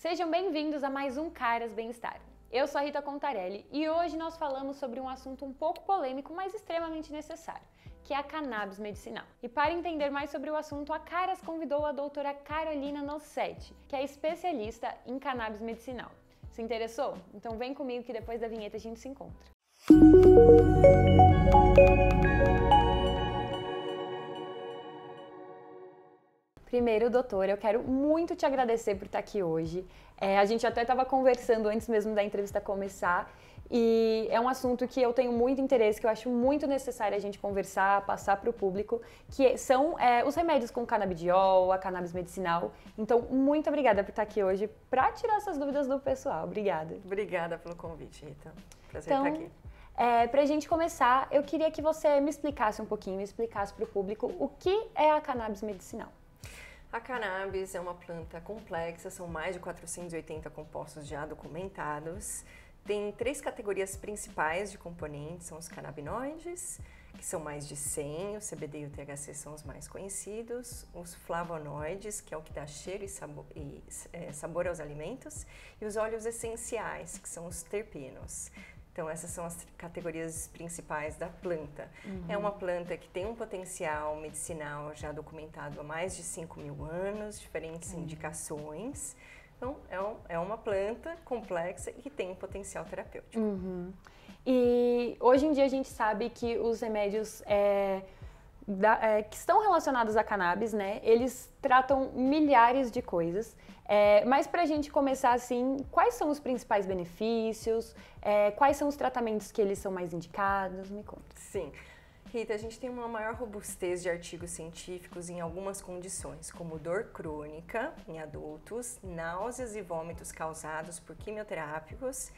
Sejam bem-vindos a mais um Caras Bem-Estar. Eu sou a Rita Contarelli e hoje nós falamos sobre um assunto um pouco polêmico, mas extremamente necessário, que é a cannabis medicinal. E para entender mais sobre o assunto, a Caras convidou a doutora Carolina Nossetti, que é especialista em cannabis medicinal. Se interessou? Então vem comigo que depois da vinheta a gente se encontra. Primeiro, doutora, eu quero muito te agradecer por estar aqui hoje. A gente até estava conversando antes mesmo da entrevista começar e é um assunto que eu tenho muito interesse, que eu acho muito necessário a gente conversar, passar para o público, que são os remédios com canabidiol, a cannabis medicinal. Então, muito obrigada por estar aqui hoje para tirar essas dúvidas do pessoal. Obrigada. Obrigada pelo convite, Rita. Prazer estar aqui. Para a gente começar, eu queria que você me explicasse um pouquinho, explicasse para o público o que é a cannabis medicinal. A cannabis é uma planta complexa, são mais de 480 compostos já documentados. Tem 3 categorias principais de componentes, são os canabinoides, que são mais de 100, o CBD e o THC são os mais conhecidos, os flavonoides, que é o que dá cheiro e sabor aos alimentos, e os óleos essenciais, que são os terpenos. Então, essas são as categorias principais da planta. É uma planta que tem um potencial medicinal já documentado há mais de 5.000 anos, diferentes indicações. Então, é uma planta complexa e que tem um potencial terapêutico. E hoje em dia a gente sabe que os remédios que estão relacionados à cannabis, né, eles tratam milhares de coisas. Mas para a gente começar assim, quais são os principais benefícios? Quais são os tratamentos que eles são mais indicados? Me conta. Sim. Rita, a gente tem uma maior robustez de artigos científicos em algumas condições, como dor crônica em adultos, náuseas e vômitos causados por quimioterápicos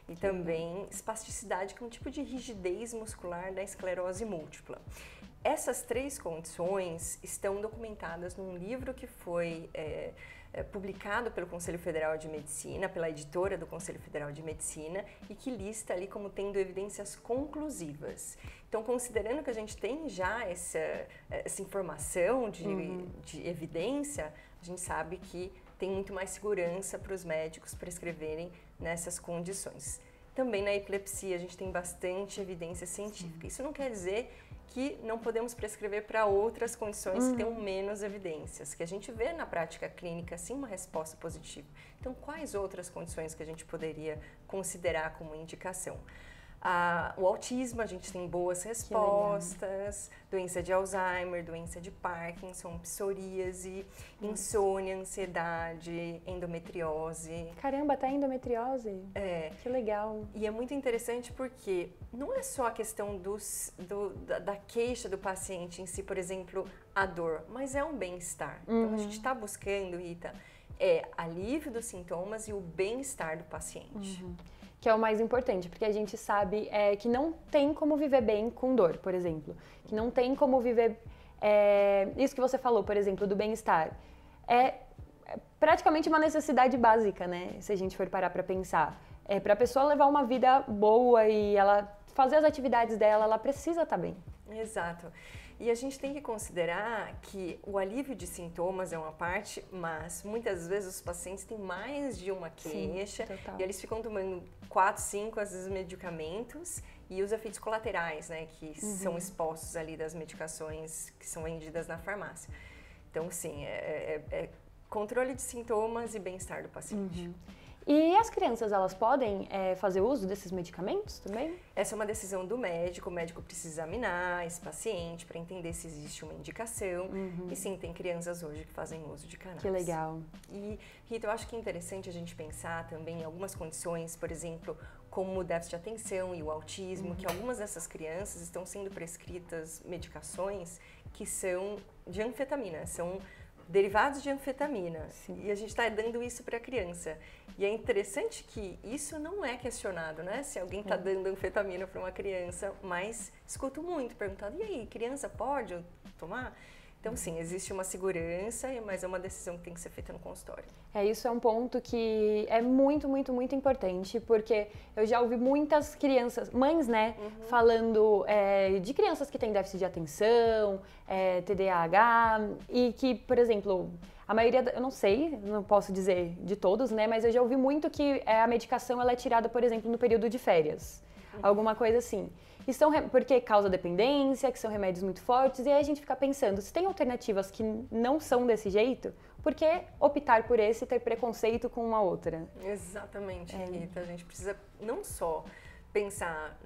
e também espasticidade, que é um tipo de rigidez muscular da esclerose múltipla. Essas 3 condições estão documentadas num livro que foi publicado pelo Conselho Federal de Medicina, pela editora do Conselho Federal de Medicina, e que lista ali como tendo evidências conclusivas. Então, considerando que a gente tem já essa informação de evidência, a gente sabe que tem muito mais segurança para os médicos prescreverem nessas condições. Também na epilepsia a gente tem bastante evidência científica. Isso não quer dizer que não podemos prescrever para outras condições que tenham menos evidências, que a gente vê na prática clínica sim uma resposta positiva. Então, quais outras condições que a gente poderia considerar como indicação? O autismo, a gente tem boas respostas, doença de Alzheimer, doença de Parkinson, psoríase, insônia, ansiedade, endometriose. Caramba, até endometriose? Que legal. E é muito interessante porque não é só a questão da queixa do paciente em si, por exemplo, a dor, mas é um bem-estar. Então, a gente está buscando, Rita, alívio dos sintomas e o bem-estar do paciente. Que é o mais importante, porque a gente sabe que não tem como viver bem com dor, por exemplo. Que não tem como viver... isso que você falou, por exemplo, do bem-estar. É praticamente uma necessidade básica, né? Se a gente for parar para pensar. Para a pessoa levar uma vida boa e ela fazer as atividades dela, ela precisa estar bem. Exato. E a gente tem que considerar que o alívio de sintomas é uma parte, mas muitas vezes os pacientes têm mais de uma queixa. Sim, e eles ficam tomando 4, 5, às vezes, medicamentos e os efeitos colaterais, né, que são expostos ali das medicações que são vendidas na farmácia. Então, sim, controle de sintomas e bem-estar do paciente. E as crianças, elas podem fazer uso desses medicamentos também? Essa é uma decisão do médico. O médico precisa examinar esse paciente para entender se existe uma indicação. E sim, tem crianças hoje que fazem uso de cannabis. Que legal. E, Rita, eu acho que é interessante a gente pensar também em algumas condições, por exemplo, como o déficit de atenção e o autismo, que algumas dessas crianças estão sendo prescritas medicações que são de anfetamina, são derivados de anfetamina. Sim. E a gente está dando isso para a criança. E é interessante que isso não é questionado, né? Se alguém está dando anfetamina para uma criança, mas escuto muito perguntando, e aí, criança pode tomar? Então, sim, existe uma segurança, mas é uma decisão que tem que ser feita no consultório. Isso é um ponto que é muito, muito, muito importante, porque eu já ouvi muitas crianças, mães, né, falando de crianças que têm déficit de atenção, TDAH, e que, por exemplo, a maioria, eu não sei, não posso dizer de todos, né? Mas eu já ouvi muito que a medicação ela é tirada, por exemplo, no período de férias. Alguma coisa assim. Porque causa dependência, que são remédios muito fortes, e aí a gente fica pensando, se tem alternativas que não são desse jeito, por que optar por esse e ter preconceito com uma outra? Exatamente, Rita. A gente precisa não só pensar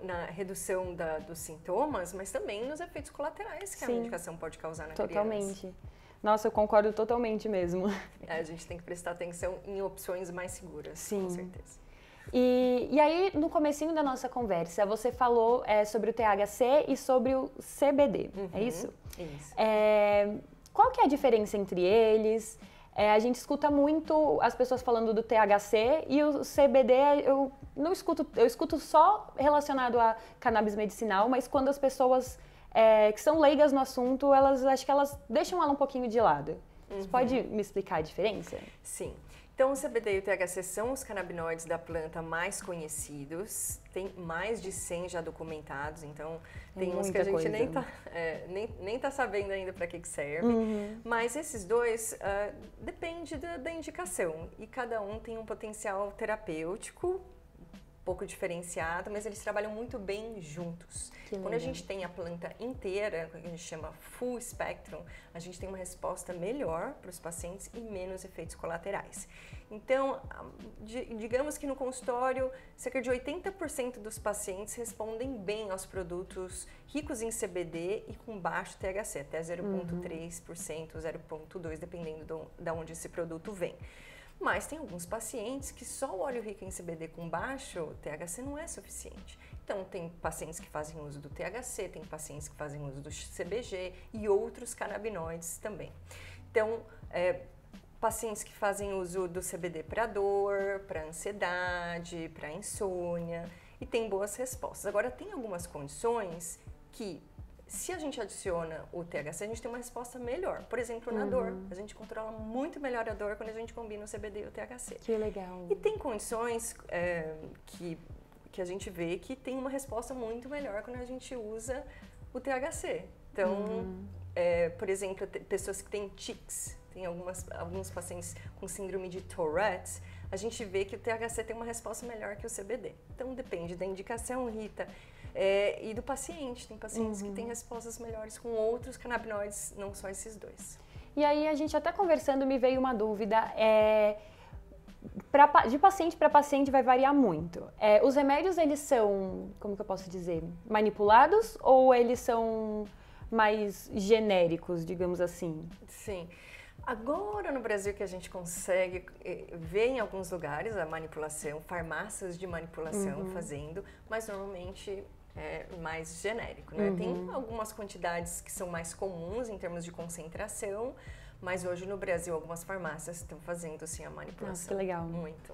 na redução dos sintomas, mas também nos efeitos colaterais que a medicação pode causar na criança. Totalmente. Nossa, eu concordo totalmente mesmo. A gente tem que prestar atenção em opções mais seguras, com certeza. E aí, no comecinho da nossa conversa, você falou sobre o THC e sobre o CBD, é isso? Isso. Qual que é a diferença entre eles? A gente escuta muito as pessoas falando do THC e o CBD eu não escuto, eu escuto só relacionado a cannabis medicinal, mas quando as pessoas que são leigas no assunto, acho que elas deixam ela um pouquinho de lado. Você pode me explicar a diferença? Sim. Então, o CBD e o THC são os canabinoides da planta mais conhecidos, tem mais de 100 já documentados, então tem uns que a gente nem tá sabendo ainda para que serve, mas esses dois depende da indicação e cada um tem um potencial terapêutico, pouco diferenciado, mas eles trabalham muito bem juntos. Quando a gente tem a planta inteira, que a gente chama full spectrum, a gente tem uma resposta melhor para os pacientes e menos efeitos colaterais. Então, digamos que no consultório, cerca de 80% dos pacientes respondem bem aos produtos ricos em CBD e com baixo THC, até 0,3%, 0,2%, dependendo de onde esse produto vem. Mas tem alguns pacientes que só o óleo rico em CBD com baixo THC não é suficiente. Então, tem pacientes que fazem uso do THC, tem pacientes que fazem uso do CBG e outros canabinoides também. Então, pacientes que fazem uso do CBD para dor, para ansiedade, para insônia e tem boas respostas. Agora, tem algumas condições que, se a gente adiciona o THC, a gente tem uma resposta melhor. Por exemplo, na dor. A gente controla muito melhor a dor quando a gente combina o CBD e o THC. Que legal. E tem condições que a gente vê que tem uma resposta muito melhor quando a gente usa o THC. Então, por exemplo, pessoas que têm tics, tem alguns pacientes com síndrome de Tourette, a gente vê que o THC tem uma resposta melhor que o CBD. Então, depende da indicação, Rita, e do paciente. Tem pacientes que têm respostas melhores com outros canabinoides, não só esses dois. E aí, a gente até conversando, me veio uma dúvida. De paciente para paciente vai variar muito. Os remédios, eles são, como que eu posso dizer, manipulados ou eles são mais genéricos, digamos assim? Sim. Agora no Brasil que a gente consegue ver em alguns lugares a manipulação, farmácias de manipulação fazendo, mas normalmente é mais genérico, né? Tem algumas quantidades que são mais comuns em termos de concentração, mas hoje no Brasil algumas farmácias estão fazendo sim a manipulação. Nossa, que legal. Muito.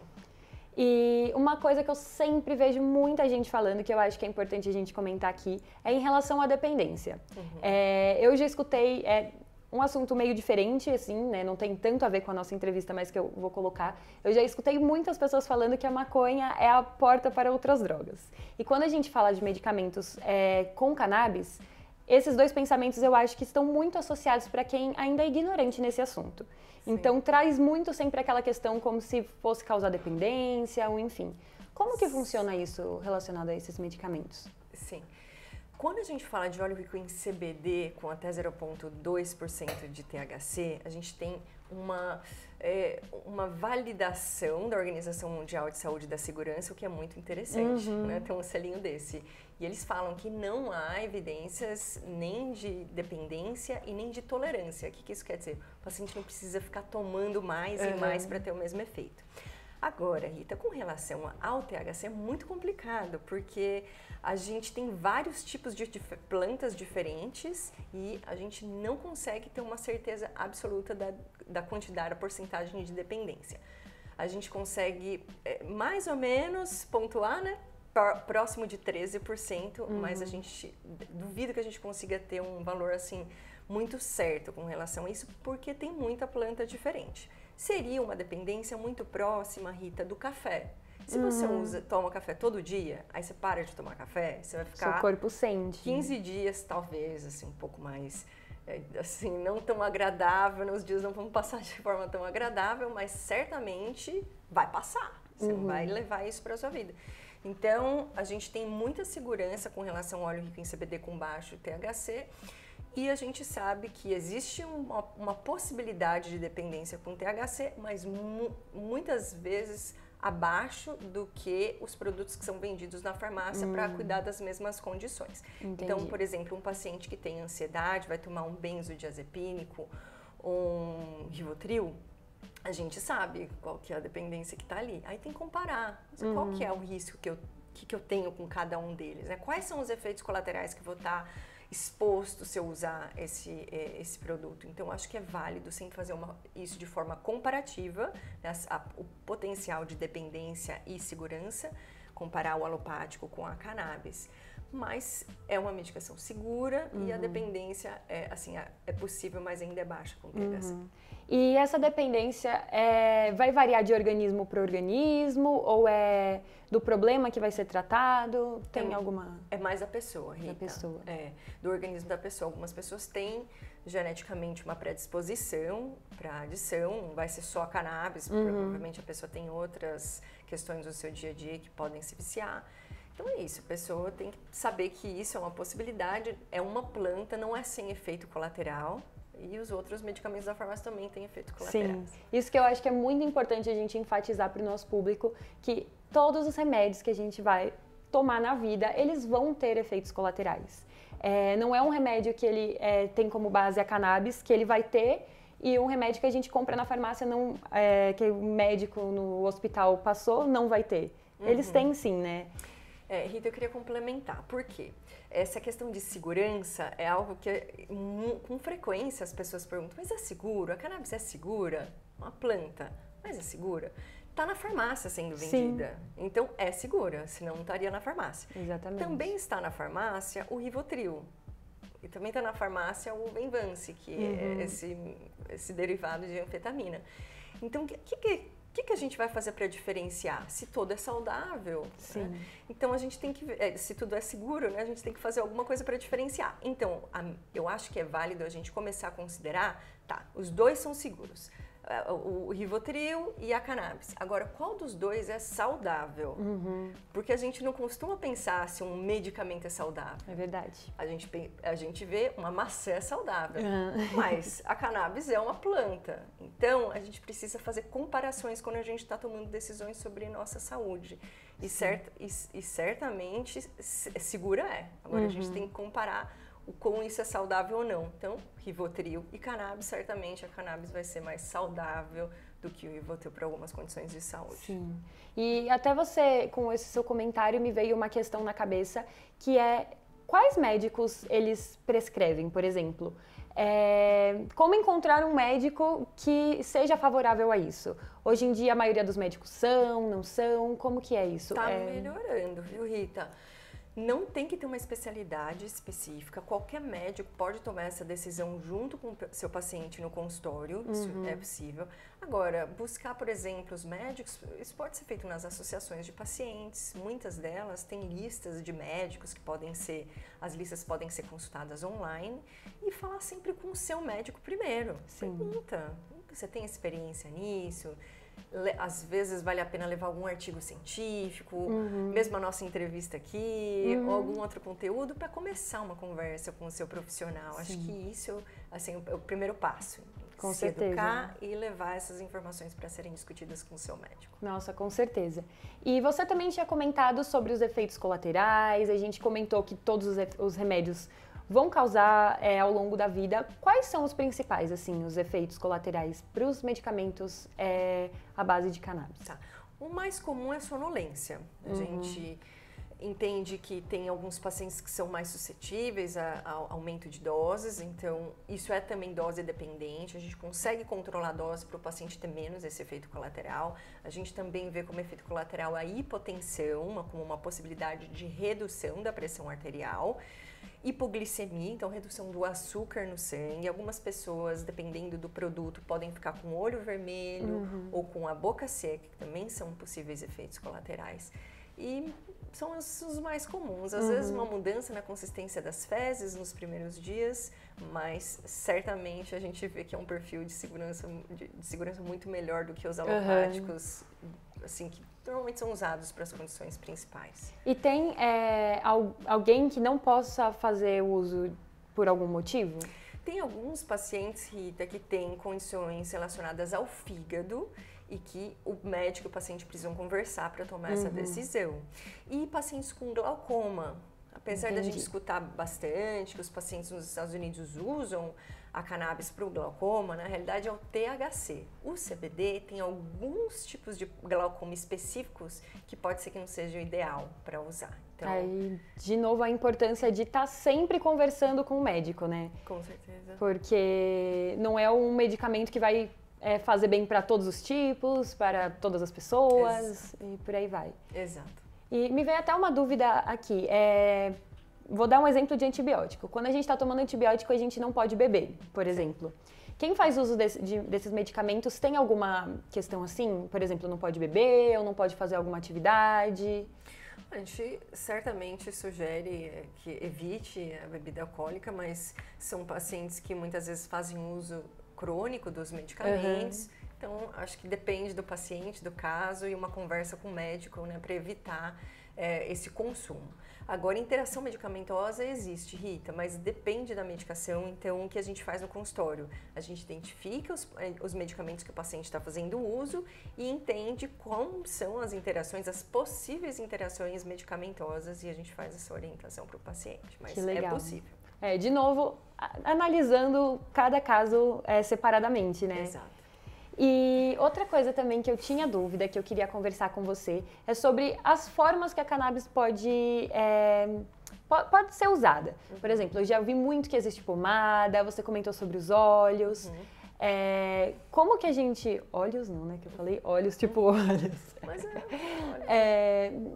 E uma coisa que eu sempre vejo muita gente falando, que eu acho que é importante a gente comentar aqui, é em relação à dependência. Eu já escutei um assunto meio diferente, assim, né? Não tem tanto a ver com a nossa entrevista, mas que eu vou colocar. Eu já escutei muitas pessoas falando que a maconha é a porta para outras drogas. E quando a gente fala de medicamentos com cannabis, esses dois pensamentos eu acho que estão muito associados para quem ainda é ignorante nesse assunto. Sim. Então, traz muito sempre aquela questão como se fosse causar dependência, ou enfim. Como que funciona isso relacionado a esses medicamentos? Sim. Quando a gente fala de óleo rico em CBD com até 0,2% de THC, a gente tem uma validação da Organização Mundial de Saúde e da Segurança, o que é muito interessante, né? Tem um selinho desse. E eles falam que não há evidências nem de dependência e nem de tolerância. O que isso quer dizer? O paciente não precisa ficar tomando mais e mais para ter o mesmo efeito. Agora, Rita, com relação ao THC é muito complicado, porque a gente tem vários tipos de plantas diferentes e a gente não consegue ter uma certeza absoluta da quantidade, da porcentagem de dependência. A gente consegue mais ou menos pontuar, né? Próximo de 13%, mas a gente duvido que a gente consiga ter um valor assim muito certo com relação a isso, porque tem muita planta diferente. Seria uma dependência muito próxima, Rita, do café. Se você toma café todo dia, aí você para de tomar café, você vai ficar... Seu corpo sente. 15 dias, talvez, assim, um pouco mais assim, não tão agradável, nos dias não vão passar de forma tão agradável, mas certamente vai passar. Você não vai levar isso para a sua vida. Então, a gente tem muita segurança com relação ao óleo rico em CBD com baixo THC e a gente sabe que existe uma possibilidade de dependência com THC, mas muitas vezes abaixo do que os produtos que são vendidos na farmácia para cuidar das mesmas condições. Entendi. Então, por exemplo, um paciente que tem ansiedade vai tomar um benzodiazepínico, um Rivotril, a gente sabe qual que é a dependência que está ali. Aí tem que comparar. Qual que é o risco que eu tenho com cada um deles? Né? Quais são os efeitos colaterais que eu vou estar exposto se eu usar esse produto? Então, acho que é válido sempre fazer isso de forma comparativa, né? O potencial de dependência e segurança, comparar o alopático com a cannabis. Mas é uma medicação segura e a dependência é possível, mas ainda é baixa com THC. E essa dependência vai variar de organismo para organismo ou é do problema que vai ser tratado? Tem alguma... É mais da pessoa, Rita. Da pessoa. Do organismo da pessoa. Algumas pessoas têm geneticamente uma predisposição para adição, não vai ser só a cannabis, provavelmente a pessoa tem outras questões do seu dia a dia que podem se viciar. Então é isso, a pessoa tem que saber que isso é uma possibilidade, é uma planta, não é sem efeito colateral. E os outros medicamentos da farmácia também têm efeito colateral. Sim, isso que eu acho que é muito importante a gente enfatizar para o nosso público, que todos os remédios que a gente vai tomar na vida, eles vão ter efeitos colaterais. Não é um remédio que ele tem como base a cannabis, que ele vai ter, e um remédio que a gente compra na farmácia, que o médico no hospital passou, não vai ter. Eles têm sim, né? Rita, eu queria complementar. Por quê? Essa questão de segurança é algo que com frequência as pessoas perguntam, mas é seguro? A cannabis é segura? Uma planta, mas é segura? Está na farmácia sendo vendida. Sim. Então é segura, senão não estaria na farmácia. Exatamente. Também está na farmácia o Rivotril. E também está na farmácia o Venvance, que é esse derivado de anfetamina. Então, o que a gente vai fazer para diferenciar? Se todo é saudável, sim. Né? Então a gente tem que ver, se tudo é seguro, né? A gente tem que fazer alguma coisa para diferenciar. Então, eu acho que é válido a gente começar a considerar, os dois são seguros, o Rivotril e a cannabis. Agora, qual dos dois é saudável? Porque a gente não costuma pensar se um medicamento é saudável. É verdade. A gente vê uma maçã saudável, mas a cannabis é uma planta. Então, a gente precisa fazer comparações quando a gente está tomando decisões sobre nossa saúde. E certamente, segura é. Agora, a gente tem que comparar o como isso é saudável ou não. Então, Rivotril e cannabis, certamente a cannabis vai ser mais saudável do que o Rivotril para algumas condições de saúde. Sim. E até você, com esse seu comentário, me veio uma questão na cabeça, que é quais médicos eles prescrevem, por exemplo? Como encontrar um médico que seja favorável a isso? Hoje em dia, a maioria dos médicos não são? Como que é isso? Está melhorando, viu, Rita? Não tem que ter uma especialidade específica, qualquer médico pode tomar essa decisão junto com o seu paciente no consultório, isso é possível. Agora, buscar, por exemplo, os médicos, isso pode ser feito nas associações de pacientes, muitas delas têm listas de médicos que as listas podem ser consultadas online e falar sempre com o seu médico primeiro. Sim. Pergunta, você tem experiência nisso? Às vezes vale a pena levar algum artigo científico, mesmo a nossa entrevista aqui, ou algum outro conteúdo para começar uma conversa com o seu profissional. Sim. Acho que isso é o primeiro passo. Com se certeza. Educar e levar essas informações para serem discutidas com o seu médico. Nossa, com certeza. E você também tinha comentado sobre os efeitos colaterais, a gente comentou que todos os remédios vão causar ao longo da vida. Quais são os principais, assim, os efeitos colaterais para os medicamentos à base de cannabis? Tá. O mais comum é a sonolência. A gente entende que tem alguns pacientes que são mais suscetíveis ao aumento de doses, então isso é também dose dependente, a gente consegue controlar a dose para o paciente ter menos esse efeito colateral. A gente também vê como efeito colateral a hipotensão, como uma possibilidade de redução da pressão arterial. Hipoglicemia, então redução do açúcar no sangue. Algumas pessoas, dependendo do produto, podem ficar com o olho vermelho ou com a boca seca, que também são possíveis efeitos colaterais. E são os mais comuns. Às vezes uma mudança na consistência das fezes nos primeiros dias, mas certamente a gente vê que é um perfil de segurança muito melhor do que os alopáticos, assim, que normalmente são usados para as condições principais. E tem alguém que não possa fazer uso por algum motivo? Tem alguns pacientes, Rita, que têm condições relacionadas ao fígado e que o médico e o paciente precisam conversar para tomar essa decisão. E pacientes com glaucoma, apesar da gente escutar bastante que os pacientes nos Estados Unidos usam a cannabis para o glaucoma, na realidade é o THC. O CBD tem alguns tipos de glaucoma específicos que pode ser que não seja o ideal para usar. Então, aí, de novo, a importância de estar sempre conversando com o médico, né? Com certeza. Porque não é um medicamento que vai fazer bem para todos os tipos, para todas as pessoas e por aí vai. Exato. E me veio até uma dúvida aqui. Vou dar um exemplo de antibiótico. Quando a gente está tomando antibiótico, a gente não pode beber, por exemplo. Quem faz uso desses medicamentos tem alguma questão assim? Por exemplo, não pode beber ou não pode fazer alguma atividade? A gente certamente sugere que evite a bebida alcoólica, mas são pacientes que muitas vezes fazem uso crônico dos medicamentos. Então, acho que depende do paciente, do caso, e uma conversa com o médico, né, para evitar esse consumo. Agora, interação medicamentosa existe, Rita, mas depende da medicação. Então, o que a gente faz no consultório? A gente identifica os medicamentos que o paciente está fazendo uso e entende como são as interações, as possíveis interações medicamentosas, e a gente faz essa orientação para o paciente. Mas é possível. De novo, analisando cada caso separadamente, né? Exato. E outra coisa também que eu tinha dúvida, que eu queria conversar com você, é sobre as formas que a cannabis pode ser usada. Por exemplo, eu já vi muito que existe pomada, você comentou sobre os óleos. Como que a gente... Óleos não, né? Que eu falei óleos, tipo óleos. Mas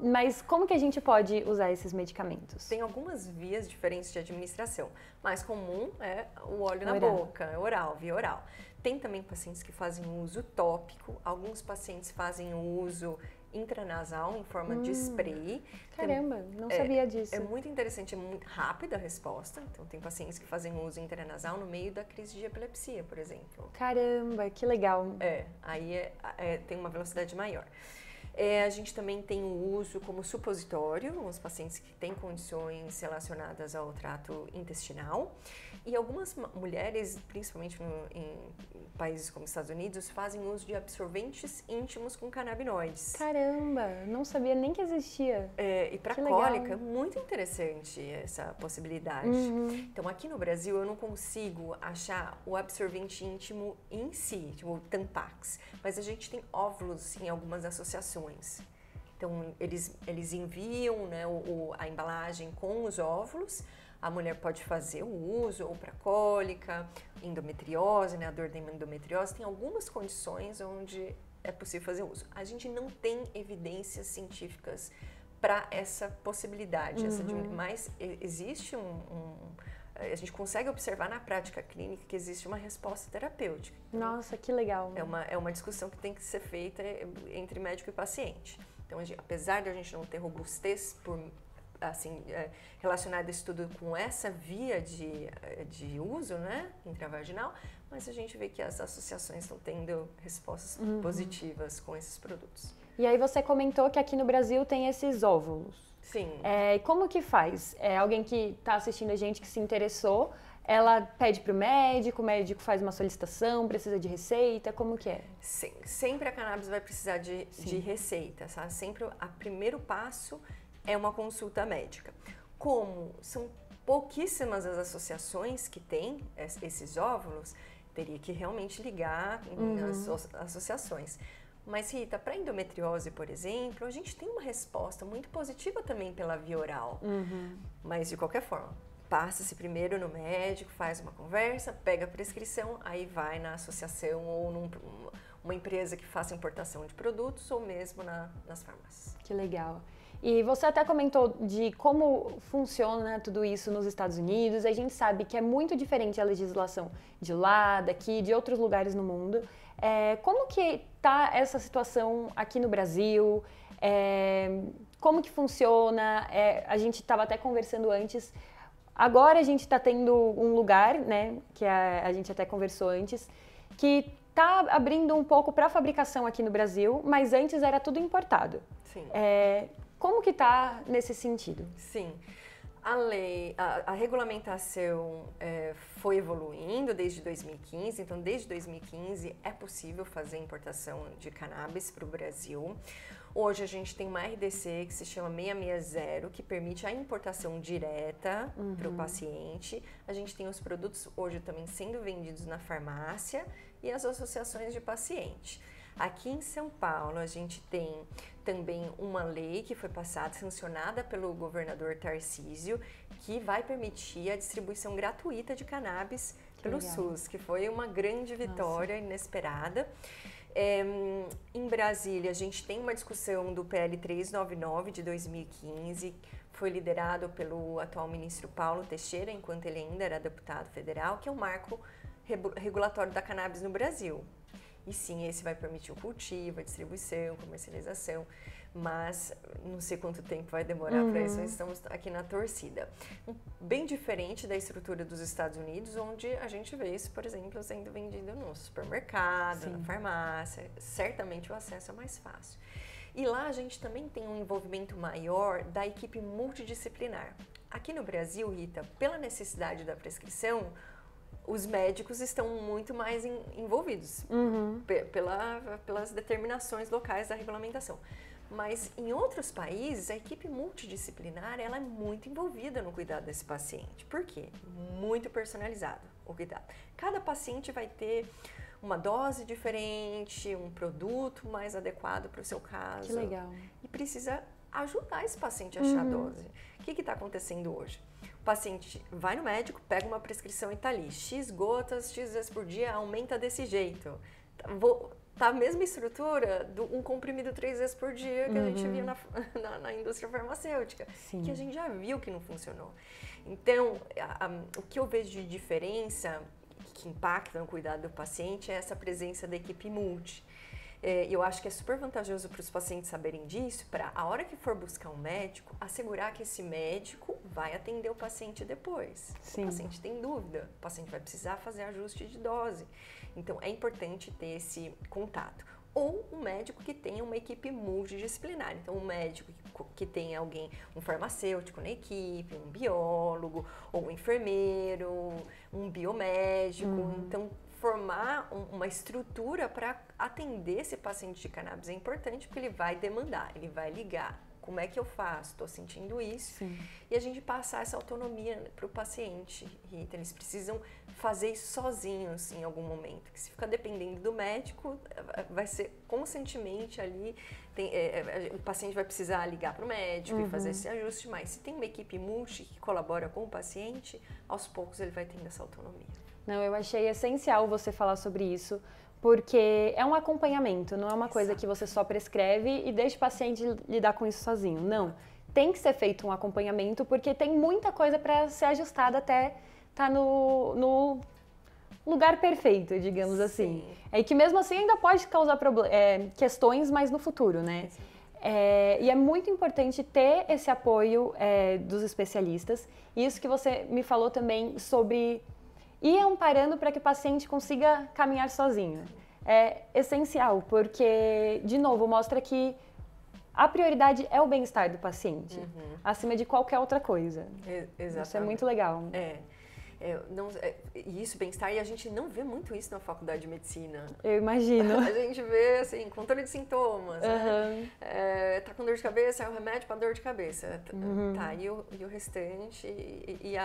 mas como que a gente pode usar esses medicamentos? Tem algumas vias diferentes de administração. Mais comum é o óleo na boca, oral, via oral. Tem também pacientes que fazem uso tópico, alguns pacientes fazem uso intranasal em forma de spray. Caramba, não sabia disso. É muito interessante, é muito rápida a resposta. Então, tem pacientes que fazem uso intranasal no meio da crise de epilepsia, por exemplo. Caramba, que legal. Aí tem uma velocidade maior. A gente também tem o uso como supositório, os pacientes que têm condições relacionadas ao trato intestinal. E algumas mulheres, principalmente em países como Estados Unidos, fazem uso de absorventes íntimos com canabinoides. Caramba, não sabia nem que existia. E para cólica é muito interessante essa possibilidade. Então, aqui no Brasil, eu não consigo achar o absorvente íntimo em si, tipo o Tampax, mas a gente tem óvulos em algumas associações. Então, eles enviam, né, a embalagem com os óvulos. A mulher pode fazer o uso ou para cólica, endometriose, né, a dor da endometriose. Tem algumas condições onde é possível fazer uso. A gente não tem evidências científicas para essa possibilidade, mas existe a gente consegue observar na prática clínica que existe uma resposta terapêutica. Nossa, que legal. É uma discussão que tem que ser feita entre médico e paciente. Então, apesar de a gente não ter robustez relacionada a isso tudo com essa via de uso, né, intravaginal, mas a gente vê que as associações estão tendo respostas positivas com esses produtos. E aí você comentou que aqui no Brasil tem esses óvulos. Sim. Como que faz? Alguém que está assistindo a gente que se interessou, ela pede para o médico faz uma solicitação, precisa de receita, como que é? Sim, sempre a cannabis vai precisar de receita, sabe? Sempre o primeiro passo é uma consulta médica. Como são pouquíssimas as associações que têm esses óvulos, teria que realmente ligar nas associações. Mas, Rita, para endometriose, por exemplo, a gente tem uma resposta muito positiva também pela via oral. Mas, de qualquer forma, passa-se primeiro no médico, faz uma conversa, pega a prescrição, aí vai na associação ou uma empresa que faça importação de produtos ou mesmo nas farmácias. Que legal. E você até comentou de como funciona tudo isso nos Estados Unidos. A gente sabe que é muito diferente a legislação de lá, daqui, de outros lugares no mundo. Como que tá essa situação aqui no Brasil? Como que funciona? A gente estava até conversando antes. Agora a gente está tendo um lugar, né, que a gente até conversou antes, que está abrindo um pouco para a fabricação aqui no Brasil, mas antes era tudo importado. Sim. Como que está nesse sentido? Sim. A regulamentação foi evoluindo desde 2015, então desde 2015 é possível fazer importação de cannabis para o Brasil. Hoje a gente tem uma RDC que se chama 660, que permite a importação direta para o paciente. A gente tem os produtos hoje também sendo vendidos na farmácia e as associações de paciente. Aqui em São Paulo, a gente tem também uma lei que foi passada, sancionada pelo governador Tarcísio, que vai permitir a distribuição gratuita de cannabis pelo SUS, que foi uma grande vitória inesperada. Em Brasília, a gente tem uma discussão do PL 399 de 2015, foi liderado pelo atual ministro Paulo Teixeira, enquanto ele ainda era deputado federal, que é um marco regulatório da cannabis no Brasil. E sim, esse vai permitir o cultivo, a distribuição, comercialização, mas não sei quanto tempo vai demorar para isso, nós estamos aqui na torcida. Bem diferente da estrutura dos Estados Unidos, onde a gente vê isso, por exemplo, sendo vendido no supermercado, na farmácia, certamente o acesso é mais fácil. E lá a gente também tem um envolvimento maior da equipe multidisciplinar. Aqui no Brasil, Rita, pela necessidade da prescrição, os médicos estão muito mais envolvidos pelas determinações locais da regulamentação. Mas em outros países, a equipe multidisciplinar ela é muito envolvida no cuidado desse paciente. Por quê? Muito personalizado o cuidado. Cada paciente vai ter uma dose diferente, um produto mais adequado para o seu caso. Que legal. E precisa ajudar esse paciente a achar a dose. O que está acontecendo hoje? O paciente vai no médico, pega uma prescrição e está ali. X gotas, X vezes por dia, aumenta desse jeito. Tá a mesma estrutura de um comprimido 3 vezes por dia que a gente via na indústria farmacêutica. Sim. Que a gente já viu que não funcionou. Então, o que eu vejo de diferença, que impacta no cuidado do paciente, é essa presença da equipe multi. Eu acho que é super vantajoso para os pacientes saberem disso, para a hora que for buscar um médico, assegurar que esse médico vai atender o paciente depois. Sim. O paciente tem dúvida, o paciente vai precisar fazer ajuste de dose. Então, é importante ter esse contato. Ou um médico que tenha uma equipe multidisciplinar. Então, um médico que tenha alguém, um farmacêutico na equipe, um biólogo, ou um enfermeiro, um biomédico. Então, formar uma estrutura para atender esse paciente de cannabis é importante, porque ele vai demandar, ele vai ligar. Como é que eu faço? Estou sentindo isso. Sim. E a gente passar essa autonomia para o paciente, Rita. Eles precisam fazer isso sozinhos em algum momento. Que se ficar dependendo do médico, vai ser constantemente ali. O paciente vai precisar ligar para o médico e fazer esse ajuste. Mas se tem uma equipe multi que colabora com o paciente, aos poucos ele vai tendo essa autonomia. Não, eu achei essencial você falar sobre isso, porque é um acompanhamento, não é uma coisa que você só prescreve e deixa o paciente lidar com isso sozinho. Não, tem que ser feito um acompanhamento, porque tem muita coisa para ser ajustada até estar no lugar perfeito, digamos assim. E que mesmo assim ainda pode causar questões, mas no futuro, né? E é muito importante ter esse apoio dos especialistas. Isso que você me falou também sobre ir amparando para que o paciente consiga caminhar sozinho. É essencial, porque, de novo, mostra que a prioridade é o bem-estar do paciente, acima de qualquer outra coisa. Exatamente. Isso é muito legal. Isso, bem-estar, e a gente não vê muito isso na faculdade de medicina. Eu imagino. A gente vê, assim, controle de sintomas, né? Tá com dor de cabeça, é o remédio para dor de cabeça. Tá, e o restante, e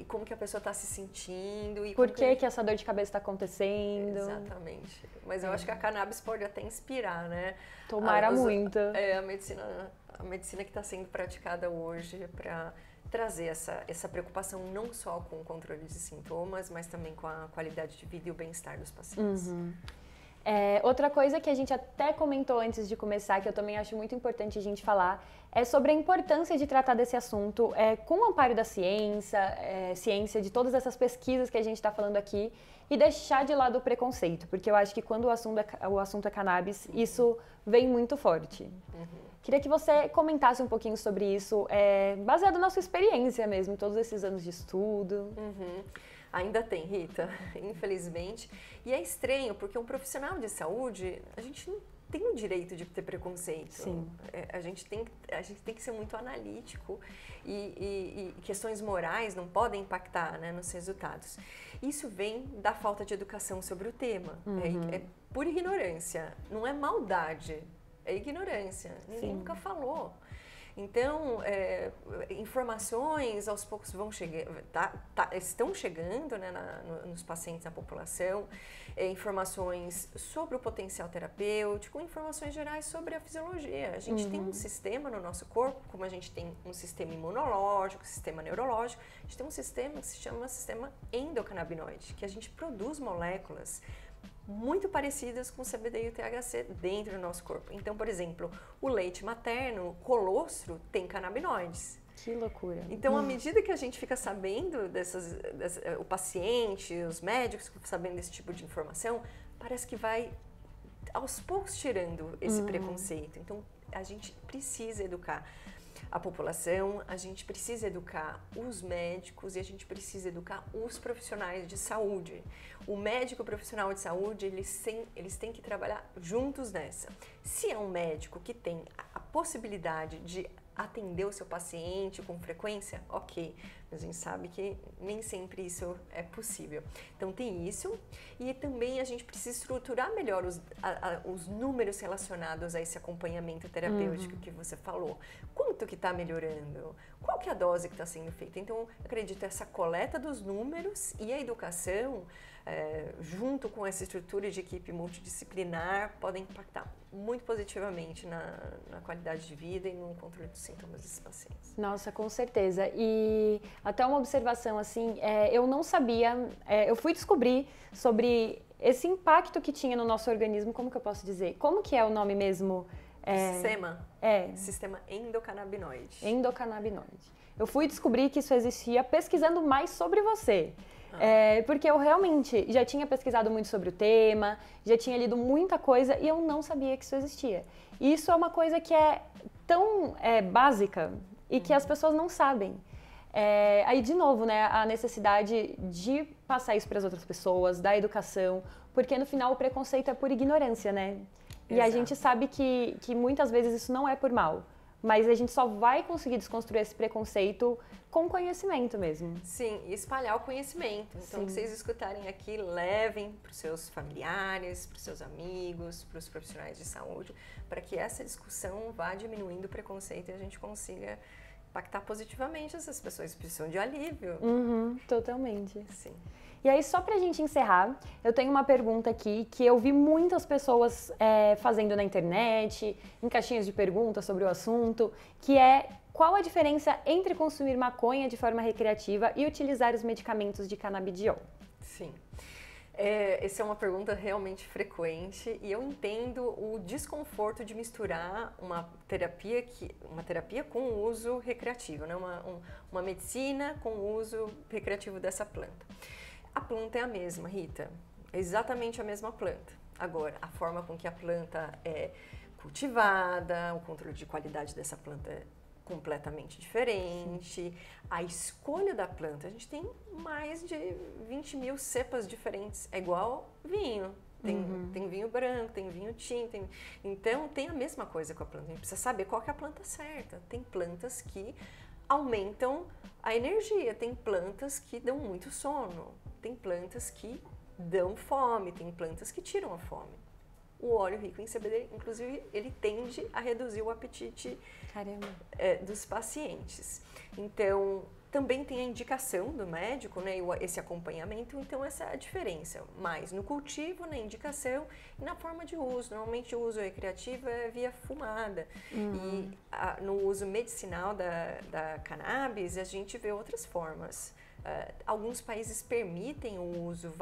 como que a pessoa está se sentindo. E por que essa dor de cabeça está acontecendo. Exatamente. Mas eu acho que a cannabis pode até inspirar, né? Tomara muito. A medicina que está sendo praticada hoje para trazer essa preocupação não só com o controle de sintomas, mas também com a qualidade de vida e o bem-estar dos pacientes. Outra coisa que a gente até comentou antes de começar, que eu também acho muito importante a gente falar, é sobre a importância de tratar desse assunto com o amparo da ciência, de todas essas pesquisas que a gente está falando aqui, e deixar de lado o preconceito, porque eu acho que quando o assunto é cannabis, isso vem muito forte. Queria que você comentasse um pouquinho sobre isso, baseado na sua experiência mesmo, todos esses anos de estudo. Ainda tem, Rita, infelizmente. E é estranho, porque um profissional de saúde, a gente não tem o direito de ter preconceito. Sim. A gente tem que ser muito analítico e questões morais não podem impactar, né, nos resultados. Isso vem da falta de educação sobre o tema. É por ignorância, não é maldade, é ignorância. Ninguém nunca falou. Então, informações aos poucos vão estão chegando, né, nos pacientes, na população, informações sobre o potencial terapêutico, informações gerais sobre a fisiologia. A gente tem um sistema no nosso corpo, como a gente tem um sistema imunológico, sistema neurológico, a gente tem um sistema que se chama sistema endocannabinoide, que a gente produz moléculas muito parecidas com o CBD e o THC dentro do nosso corpo. Então, por exemplo, o leite materno, o colostro, tem canabinoides. Que loucura. Então, à medida que a gente fica sabendo o paciente, os médicos sabendo desse tipo de informação, parece que vai aos poucos tirando esse preconceito. Então, a gente precisa educar a população, a gente precisa educar os médicos e a gente precisa educar os profissionais de saúde. O médico e o profissional de saúde, eles têm que trabalhar juntos nessa. Se é um médico que tem a possibilidade de atender o seu paciente com frequência, ok, mas a gente sabe que nem sempre isso é possível. Então tem isso, e também a gente precisa estruturar melhor os números relacionados a esse acompanhamento terapêutico que você falou. Quanto que está melhorando? Qual que é a dose que está sendo feita? Então, acredito essa coleta dos números e a educação, junto com essa estrutura de equipe multidisciplinar, podem impactar muito positivamente na qualidade de vida e no controle dos sintomas desses pacientes. Nossa, com certeza. E até uma observação, assim, eu não sabia, eu fui descobrir sobre esse impacto que tinha no nosso organismo, como que eu posso dizer? Como que é o nome mesmo? Sistema endocannabinoide. Endocannabinoide. Eu fui descobrir que isso existia pesquisando mais sobre você. Porque eu realmente já tinha pesquisado muito sobre o tema, já tinha lido muita coisa e eu não sabia que isso existia. E isso é uma coisa que é tão básica e que as pessoas não sabem. Aí, de novo, né, a necessidade de passar isso para as outras pessoas, da educação, porque no final o preconceito é por ignorância, né? E a gente sabe que muitas vezes isso não é por mal. Mas a gente só vai conseguir desconstruir esse preconceito com conhecimento mesmo. Sim, e espalhar o conhecimento. Então, o que vocês escutarem aqui, levem para os seus familiares, para os seus amigos, para os profissionais de saúde, para que essa discussão vá diminuindo o preconceito e a gente consiga impactar positivamente essas pessoas que precisam de alívio. Totalmente. Sim. E aí, só pra gente encerrar, eu tenho uma pergunta aqui que eu vi muitas pessoas fazendo na internet, em caixinhas de perguntas sobre o assunto, que é: qual a diferença entre consumir maconha de forma recreativa e utilizar os medicamentos de canabidiol? Sim. Essa é uma pergunta realmente frequente e eu entendo o desconforto de misturar uma terapia com uso recreativo, né? Uma medicina com uso recreativo dessa planta. A planta é a mesma, Rita, é exatamente a mesma planta. Agora, a forma com que a planta é cultivada, o controle de qualidade dessa planta é completamente diferente. A escolha da planta, a gente tem mais de 20 mil cepas diferentes, é igual vinho. Tem vinho branco, tem vinho tinto, então tem a mesma coisa com a planta. A gente precisa saber qual que é a planta certa. Tem plantas que aumentam a energia, tem plantas que dão muito sono, tem plantas que dão fome, tem plantas que tiram a fome. O óleo rico em CBD, inclusive, ele tende a reduzir o apetite dos pacientes. Então, também tem a indicação do médico, né, esse acompanhamento, então essa é a diferença. Mas no cultivo, na indicação e na forma de uso. Normalmente o uso recreativo é via fumada. E no uso medicinal da cannabis, a gente vê outras formas. alguns países permitem o uso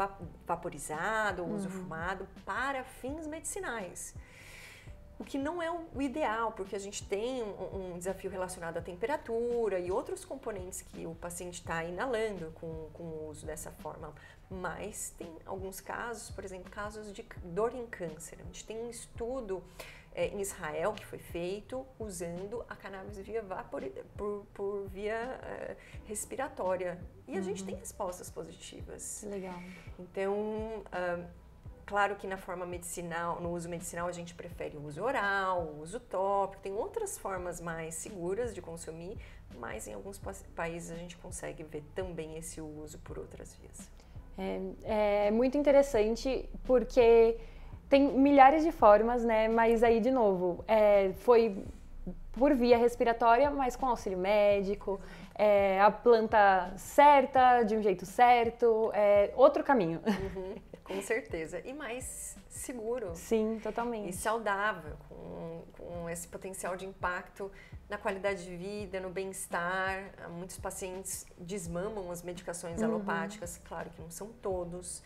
vaporizado, o uso fumado para fins medicinais. O que não é o ideal, porque a gente tem um desafio relacionado à temperatura e outros componentes que o paciente está inalando com o uso dessa forma. Mas tem alguns casos, por exemplo, casos de dor em câncer. A gente tem um estudo em Israel que foi feito usando a cannabis por via respiratória. E a gente tem respostas positivas. Legal. Então, claro que na forma medicinal, no uso medicinal, a gente prefere o uso oral, o uso tópico, tem outras formas mais seguras de consumir, mas em alguns países a gente consegue ver também esse uso por outras vias. É muito interessante porque tem milhares de formas, né? Mas aí, de novo, foi por via respiratória, mas com auxílio médico, a planta certa, de um jeito certo, outro caminho. Com certeza. E mais seguro. Sim, totalmente. E saudável, com esse potencial de impacto na qualidade de vida, no bem-estar. Muitos pacientes desmamam as medicações alopáticas, claro que não são todos.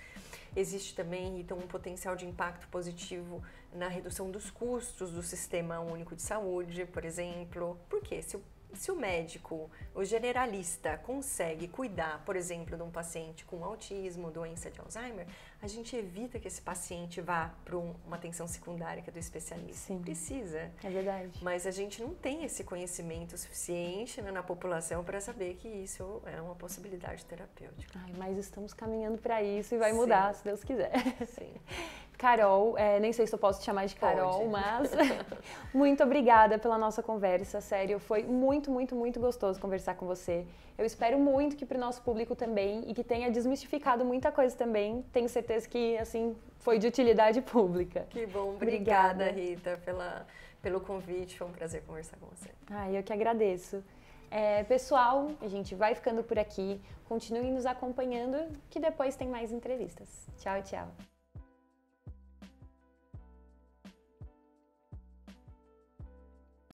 Existe também, então, um potencial de impacto positivo na redução dos custos do Sistema Único de Saúde, por exemplo. Por quê? Se o médico, o generalista, consegue cuidar, por exemplo, de um paciente com autismo, doença de Alzheimer, a gente evita que esse paciente vá para uma atenção secundária, que é do especialista. Sim. Precisa. É verdade. Mas a gente não tem esse conhecimento suficiente, né, na população para saber que isso é uma possibilidade terapêutica. Mas estamos caminhando para isso e vai mudar, se Deus quiser. Sim. Carol, nem sei se eu posso te chamar de Carol, Pode. mas muito obrigada pela nossa conversa, sério, foi muito, muito, muito gostoso conversar com você. Eu espero muito que para o nosso público também e que tenha desmistificado muita coisa também. Tenho certeza que, assim, foi de utilidade pública. Que bom, obrigada Rita, pelo convite, foi um prazer conversar com você. Eu que agradeço. Pessoal, a gente vai ficando por aqui, continuem nos acompanhando que depois tem mais entrevistas. Tchau, tchau.